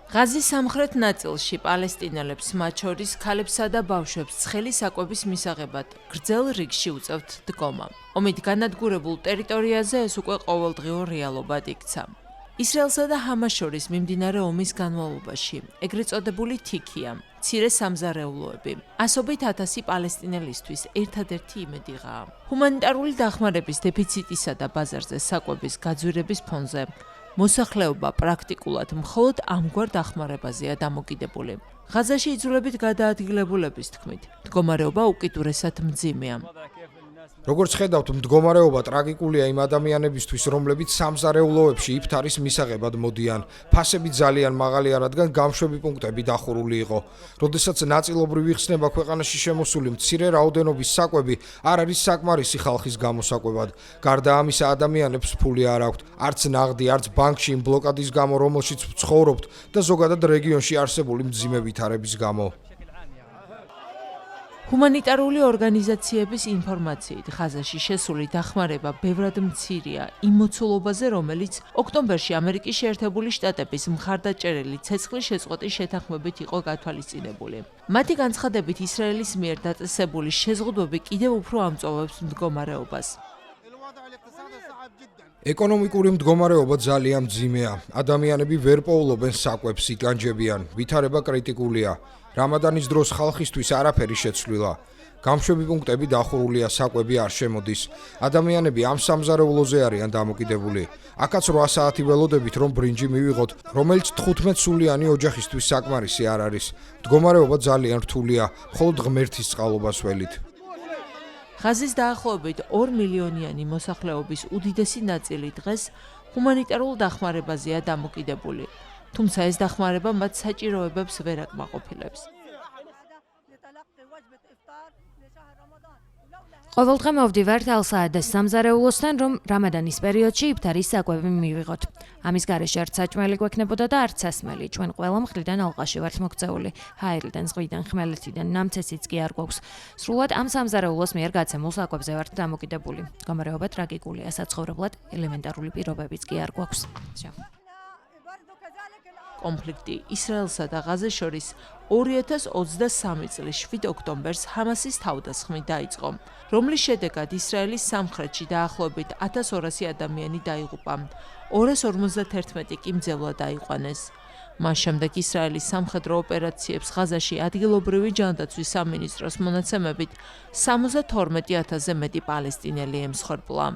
ღაზის სამხრეთ ნაწილში პალესტინელებს, მათ შორის ქალებსა და ბავშვებს ცხელი საკვების მისაღებად გრძელ რიგში უწევთ დგომა. ომით განადგურებულ ტერიტორიაზე ეს უკვე ყოველდღიურ რეალობად იქცა. ისრაელსა და ჰამას შორის მიმდინარე ომის განმავლობაში ეგრეთ წოდებული თიქია, მცირე სამზარეულოები, ასობით 1000 პალესტინელისთვის ერთადერთი იმედიღაა. ჰუმანიტარული დახმარების დეფიციტისა და ბაზარზე საკვების გაძვირების ფონზე მოსახლეობა პრაქტიკულად მხოლოდ ამგვარ დახმარებაზეა დამოკიდებული. ღაზაში იძულებით გადაადგილებულების თქმით, მდგომარეობა უკიდურესად მძიმეა. როგორც ხედავთ, მდგომარეობა ტრაგიკულია იმ ადამიანებისთვის, რომლებიც სამზარეულოებში იფთარის მისაღებად მოდიან. ფასები ძალიან მაღალია, რადგან გამშვები პუნქტები დახურული იყო. როდესაც ნაწილობრივ იხსნება ქვეყანაში შემოსული მცირე რაოდენობის საკვები, არ არის საკმარისი ხალხის გამოსაკვებად. გარდა ამისა, ადამიანებს ფული არ აქვთ, არც ნაღდი, არც ბანკში იმ ბლოკადის გამო, რომელშიც ვცხოვრობთ და ზოგადად რეგიონში არსებული მძიმე ვითარების გამო. ჰუმანიტარული ორგანიზაციების ინფორმაციით, ღაზაში შესული დახმარება ბევრად მცირეა იმ მოცულობაზე, რომელიც ოქტომბერში ამერიკის შეერთებული შტატების მხარდაჭერილი ცეცხლის შეწყვეტის შეთანხმებით იყო გათვალისწინებული. მათი განცხადებით, ისრაელის მიერ დაწესებული შეზღუდვები კიდევ უფრო ამწოვებს მდგომარეობას. ეკონომიკური მდგომარეობა ძალიან მძიმეა. ადამიანები ვერ პოულობენ საკვებს, იტანჯებიან, ვითარება კრიტიკულია. რამადანის დროს ხალხისთვის არაფერი შეცვლილა. გამშვები პუნქტები დახურულია, საკვები არ შემოდის. ადამიანები ამ სამზარეულოზე არიან დამოკიდებული. აქაც 8 საათი ველოდებით, რომ ბრინჯი მივიღოთ, რომელიც 15 სულიანი ოჯახისთვის საკმარისი არ არის. მდგომარეობა ძალიან რთულია, მხოლოდ ღმერთის წყალობას ველით. ღაზის დაახლოებით 2 მილიონიანი მოსახლეობის უდიდესი ნაწილი დღეს ჰუმანიტარულ დახმარებაზეა დამოკიდებული. თუმცა ეს დახმარება მათ საჭიროებებს ვერ აკმაყოფილებს. ყოველდღე მოვდივართ ალ-საადეს სამზარეულოსთან, რომ რამადანის პერიოდში იფთარის საკვები მივიღოთ. ამის გარეშე არც საჭმელი გვექნებოდა და არც სასმელი. ჩვენ ყველა მხრიდან ალყაში ვართ მოქცეული. ჰაერიდან, ზღვიდან, ხმელეთიდან, ნამცეციც კი არ გვაქვს. სრულად ამ სამზარეულოს მიერ გაცემულ საკვებზე ვართ დამოკიდებული. მდგომარეობა ტრაგიკულია, საცხოვრებლად ელემენტარული პირობებიც კი არ გვაქვს. კონფლიქტი ისრაელსა და ღაზას შორის 2023 წლის 7 ოქტომბერს ჰამასის თავდასხმით დაიწყო, რომლის შედეგად ისრაელის სამხრეთში დაახლოებით 1200 ადამიანი დაიღუპა, 251 კი მძევლად დაიყვანეს. მას შემდეგ ისრაელის სამხედრო ოპერაციებს ღაზაში ადგილობრივი ჯანდაცვის სამინისტროს მონაცემებით 72000-ზე მეტი პალესტინელი ემსხვერპლა.